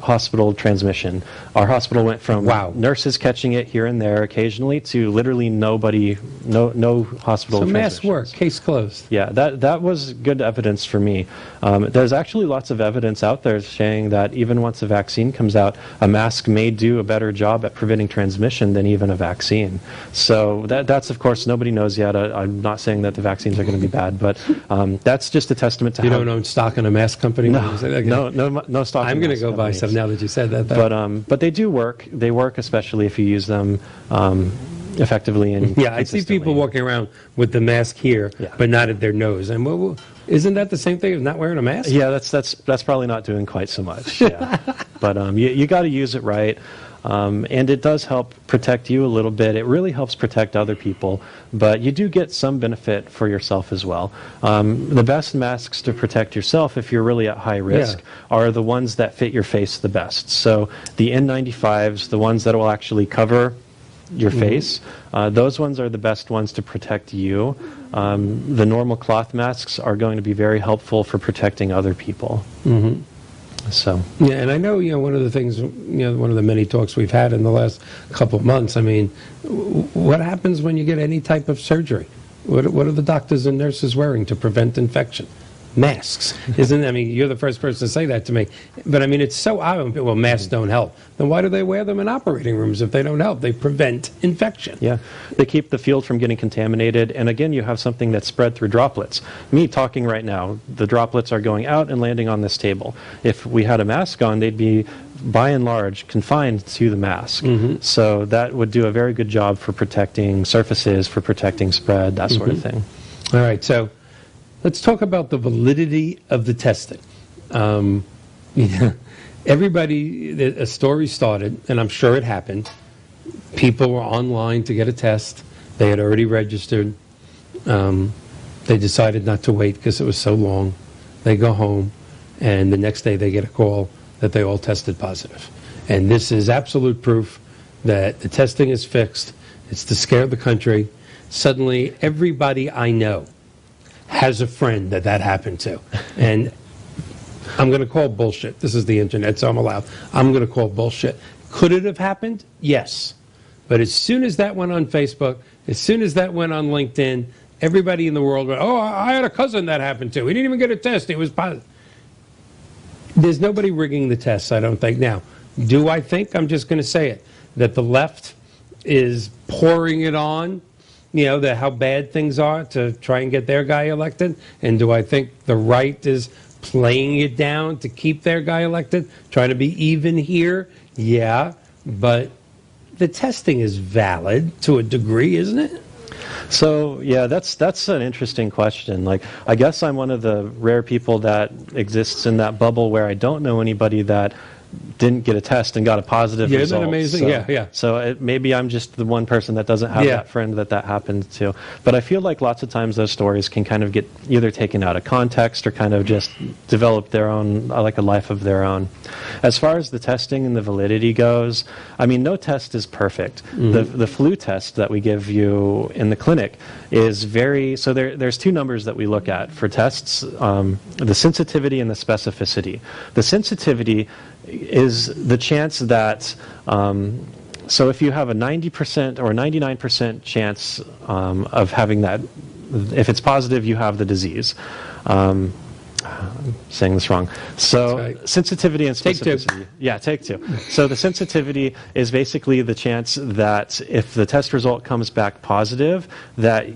hospital transmission. Our hospital went from nurses catching it here and there occasionally to literally nobody, no hospital So transmission. mass work, case closed. Yeah, that was good evidence for me. There's actually lots of evidence out there saying that even once a vaccine comes out, a mask may do a better job at preventing transmission than even a vaccine. So that's, of course, nobody knows yet. I'm not saying that the vaccines are going to be bad, but that's just a testament to You how... don't own stock in a mask company? No stock. I'm going to go buy some now that you said that. But they do work. They work, especially if you use them effectively and yeah, I see people walking around with the mask here, but not at their nose. And isn't that the same thing as not wearing a mask? Yeah, that's probably not doing quite so much. Yeah. But you got to use it right. And it does help protect you a little bit. It really helps protect other people, but you do get some benefit for yourself as well. The best masks to protect yourself, if you're really at high risk, are the ones that fit your face the best. So the N95s, the ones that will actually cover your face, those ones are the best ones to protect you. The normal cloth masks are going to be very helpful for protecting other people. So yeah, and I know one of the things, one of the many talks we've had in the last couple of months. I mean, what happens when you get any type of surgery? What are the doctors and nurses wearing to prevent infection? Masks, isn't? I mean, you're the first person to say that to me. But I mean, it's so obvious. Well, masks don't help. Then why do they wear them in operating rooms if they don't help? They prevent infection. Yeah, they keep the field from getting contaminated. And again, you have something that's spread through droplets. Me talking right now, the droplets are going out and landing on this table. If we had a mask on, they'd be, by and large, confined to the mask. So that would do a very good job for protecting surfaces, for protecting spread, that sort of thing. All right, so let's talk about the validity of the testing. Everybody, a story started, and I'm sure it happened. People were online to get a test. They had already registered. They decided not to wait because it was so long. They go home, and the next day they get a call that they all tested positive. And this is absolute proof that the testing is fixed. It's to scare the country. Suddenly, everybody I know has a friend that happened to. And I'm going to call bullshit. This is the internet, so I'm allowed. I'm going to call bullshit. Could it have happened? Yes. But as soon as that went on Facebook, as soon as that went on LinkedIn, everybody in the world went, oh, I had a cousin that happened to. He didn't even get a test. He was positive. There's nobody rigging the tests, I don't think. Now, do I think, I'm just going to say it, that the left is pouring it on, how bad things are to try and get their guy elected? And do I think the right is playing it down to keep their guy elected, trying to be even here? Yeah, but the testing is valid to a degree, isn't it? So, yeah, that's an interesting question. Like, I guess I'm one of the rare people that exists in that bubble where I don't know anybody that didn't get a test and got a positive result. Isn't that amazing? So, yeah. So maybe I'm just the one person that doesn't have that friend that happened to. But I feel like lots of times those stories can kind of get either taken out of context or kind of just develop their own, like a life of their own. As far as the testing and the validity goes, I mean, no test is perfect. The flu test that we give you in the clinic is very, so there's two numbers that we look at for tests, the sensitivity and the specificity. The sensitivity is the chance that, so if you have a 90% or 99% chance of having that, if it's positive, you have the disease. saying this wrong. So right. sensitivity and Take two. specificity. Yeah, take two. So the sensitivity is basically the chance that if the test result comes back positive, that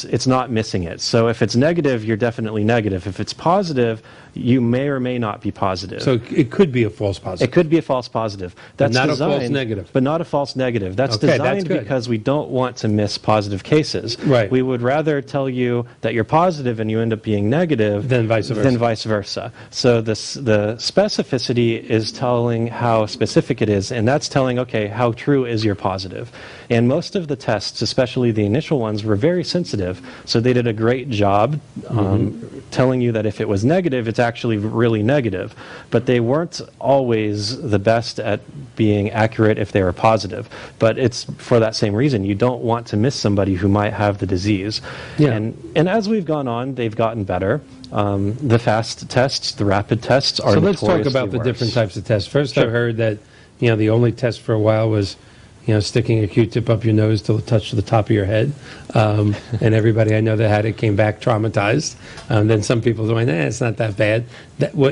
it's not missing it. So if it's negative, you're definitely negative. If it's positive, you may or may not be positive. So it could be a false positive. It could be a false positive. That's not designed, a false negative. But not a false negative. That's Okay, that's designed good. because we don't want to miss positive cases. Right. We would rather tell you that you're positive and you end up being negative Than vice versa. So the specificity is telling how specific it is, and that's telling, okay, how true is your positive? And most of the tests, especially the initial ones, were very sensitive. So they did a great job telling you that if it was negative, it's actually really negative. But they weren't always the best at being accurate if they were positive. But it's for that same reason. You don't want to miss somebody who might have the disease. Yeah. And as we've gone on, they've gotten better. The fast tests, the rapid tests are So let's talk notoriously about the worse. different types of tests. First, Sure. I've heard that the only test for a while was sticking a Q-tip up your nose till it touched the top of your head. And everybody I know that had it came back traumatized. Then some people going, it's not that bad.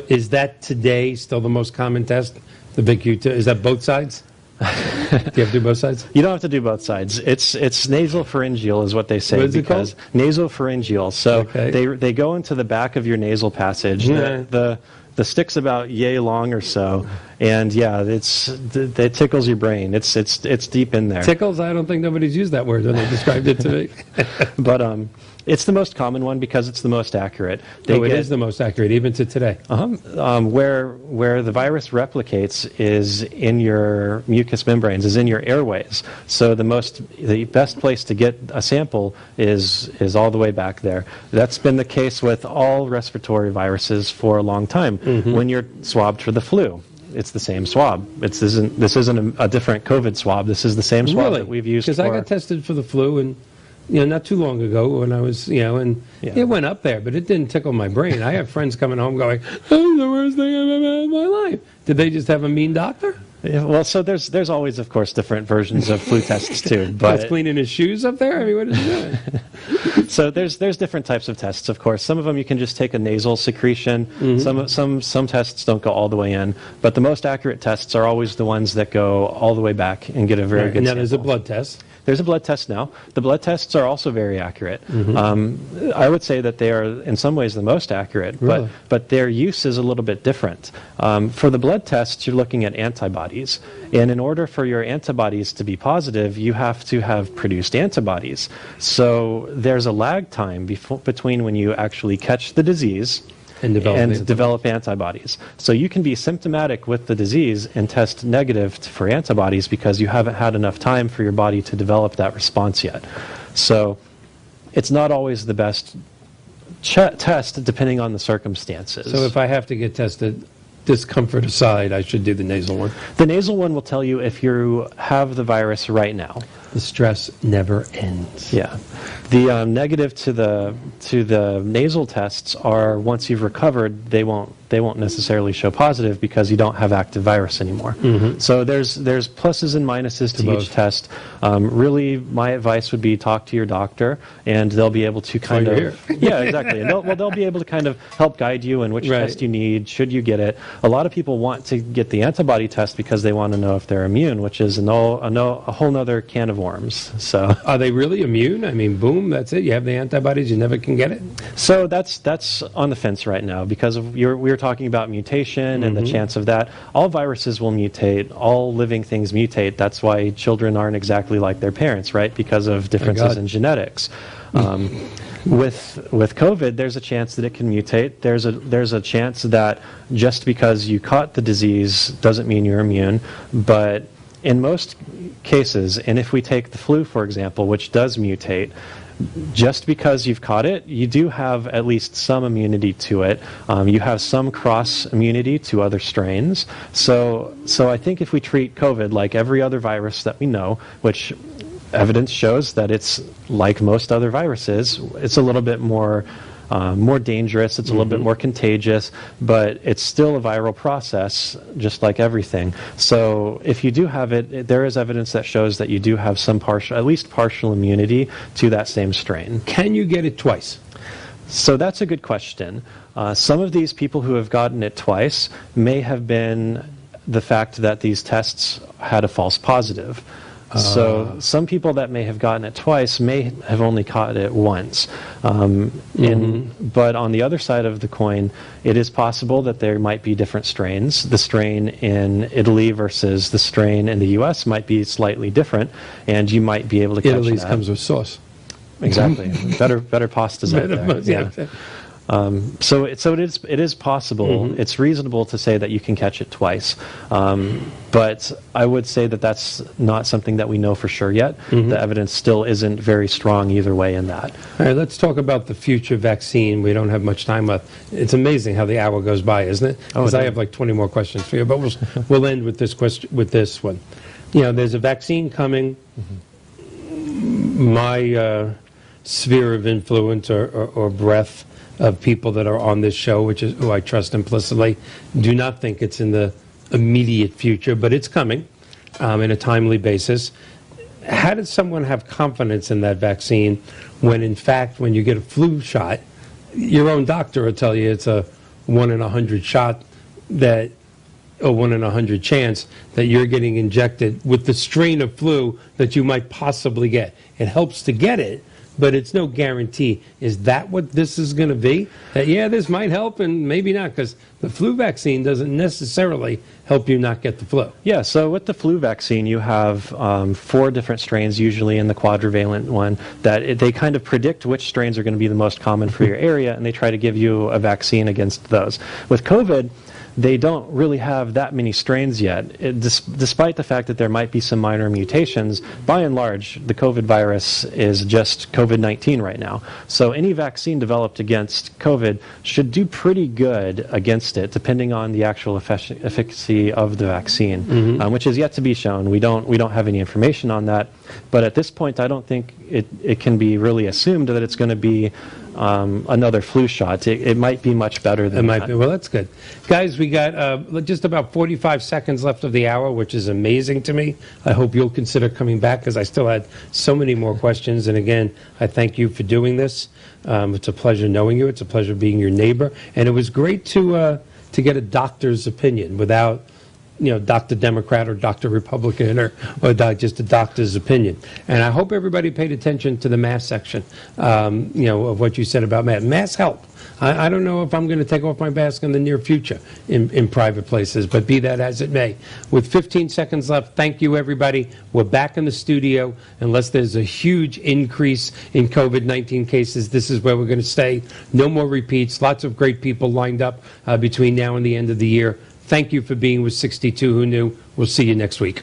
Is that today still the most common test? The big Q-tip? Is that both sides? Do you have to do both sides? You don't have to do both sides. It's nasal pharyngeal is what they say. What is it because called? Nasal pharyngeal. So Okay. they go into the back of your nasal passage. Yeah. The stick's about yay long or so, and yeah, it tickles your brain. It's deep in there. Tickles? I don't think nobody's used that word when they described it to me. But it's the most common one because it's the most accurate. It is the most accurate, even to today. Where the virus replicates is in your mucous membranes, is in your airways. So the best place to get a sample is all the way back there. That's been the case with all respiratory viruses for a long time. When you're swabbed for the flu, it's the same swab. This isn't a different COVID swab. This is the same swab that we've used. Because I got tested for the flu and not too long ago when I was, and it went up there, but it didn't tickle my brain. I have friends coming home going, "That's the worst thing I've ever had in my life." Did they just have a mean doctor? Yeah, well, so there's always, of course, different versions of flu tests too. But He's cleaning his shoes up there. I mean, what is he doing? so there's different types of tests. Of course, some of them you can just take a nasal secretion. Some tests don't go all the way in, but the most accurate tests are always the ones that go all the way back and get a very good. And now sample. there's a blood test. There's a blood test now. The blood tests are also very accurate. I would say that they are, in some ways, the most accurate, Really? but their use is a little bit different. For the blood tests, you're looking at antibodies. And in order for your antibodies to be positive, you have to have produced antibodies. So there's a lag time between when you actually catch the disease And develop antibodies. So you can be symptomatic with the disease and test negative for antibodies because you haven't had enough time for your body to develop that response yet. So it's not always the best test depending on the circumstances. So if I have to get tested, discomfort aside, I should do the nasal one. The nasal one will tell you if you have the virus right now. The stress never ends. Yeah. The negative to the nasal tests are once you've recovered, they won't necessarily show positive because you don't have active virus anymore. So there's pluses and minuses to each test. Really, my advice would be talk to your doctor, and they'll be able to kind of yeah, exactly. And they'll be able to kind of help guide you in which test you need, should you get it. A lot of people want to get the antibody test because they want to know if they're immune, which is a whole other can of worms. So are they really immune? I mean, boom, that's it. You have the antibodies, you never can get it. So that's on the fence right now because we were talking about mutation and the chance of that. All viruses will mutate. All living things mutate. That's why children aren't exactly like their parents, right? Because of differences in genetics. With COVID, there's a chance that it can mutate. There's a chance that just because you caught the disease doesn't mean you're immune. But in most cases, and if we take the flu, for example, which does mutate, just because you've caught it, you do have at least some immunity to it. You have some cross immunity to other strains. So I think if we treat COVID like every other virus that we know, which evidence shows that it's like most other viruses, it's a little bit more dangerous, it's a little bit more contagious, but it's still a viral process, just like everything. So if you do have it, there is evidence that shows that you do have some at least partial immunity to that same strain. Can you get it twice? So that's a good question. Some of these people who have gotten it twice may have been the fact that these tests had a false positive. So some people that may have gotten it twice may have only caught it once. But on the other side of the coin, it is possible that there might be different strains. The strain in Italy versus the strain in the U.S. might be slightly different, and you might be able to catch Italy's that. comes with sauce. Exactly. better pastas out there. Yeah. So it is possible. It's reasonable to say that you can catch it twice, but I would say that that's not something that we know for sure yet. The evidence still isn't very strong either way in that. All right, let's talk about the future vaccine. We don't have much time left. It's amazing how the hour goes by, isn't it? Because I have like 20 more questions for you, but we'll end with this question, with this one. You know, there's a vaccine coming. My sphere of influence or breadth of people that are on this show, which is who I trust implicitly, do not think it's in the immediate future, but it's coming in a timely basis. How does someone have confidence in that vaccine when, in fact, when you get a flu shot, your own doctor will tell you it's a 1 in 100 shot that, a 1 in 100 chance that you're getting injected with the strain of flu that you might possibly get. It helps to get it, but it's no guarantee. Is that what this is going to be? That, yeah, this might help and maybe not, because the flu vaccine doesn't necessarily help you not get the flu. Yeah, so with the flu vaccine, you have 4 different strains, usually in the quadrivalent one, that they kind of predict which strains are going to be the most common for your area, and they try to give you a vaccine against those. With COVID, they don't really have that many strains yet. Despite the fact that there might be some minor mutations, by and large, the COVID virus is just COVID-19 right now. So any vaccine developed against COVID should do pretty good against it, depending on the actual efficacy of the vaccine, which is yet to be shown. We don't have any information on that. But at this point, I don't think it can be really assumed that it's going to be another flu shot. It might be much better than that. Well, that's good. Guys, we got just about 45 seconds left of the hour, which is amazing to me. I hope you'll consider coming back, because I still had so many more questions. And again, I thank you for doing this. It's a pleasure knowing you. It's a pleasure being your neighbor. And it was great to get a doctor's opinion without, Dr. Democrat or Dr. Republican or just a doctor's opinion. And I hope everybody paid attention to the mask section, of what you said about masks. Masks help. I don't know if I'm going to take off my mask in the near future in private places, but be that as it may. With 15 seconds left, thank you, everybody. We're back in the studio. Unless there's a huge increase in COVID-19 cases, this is where we're going to stay. No more repeats. Lots of great people lined up between now and the end of the year. Thank you for being with 62 Who Knew. We'll see you next week.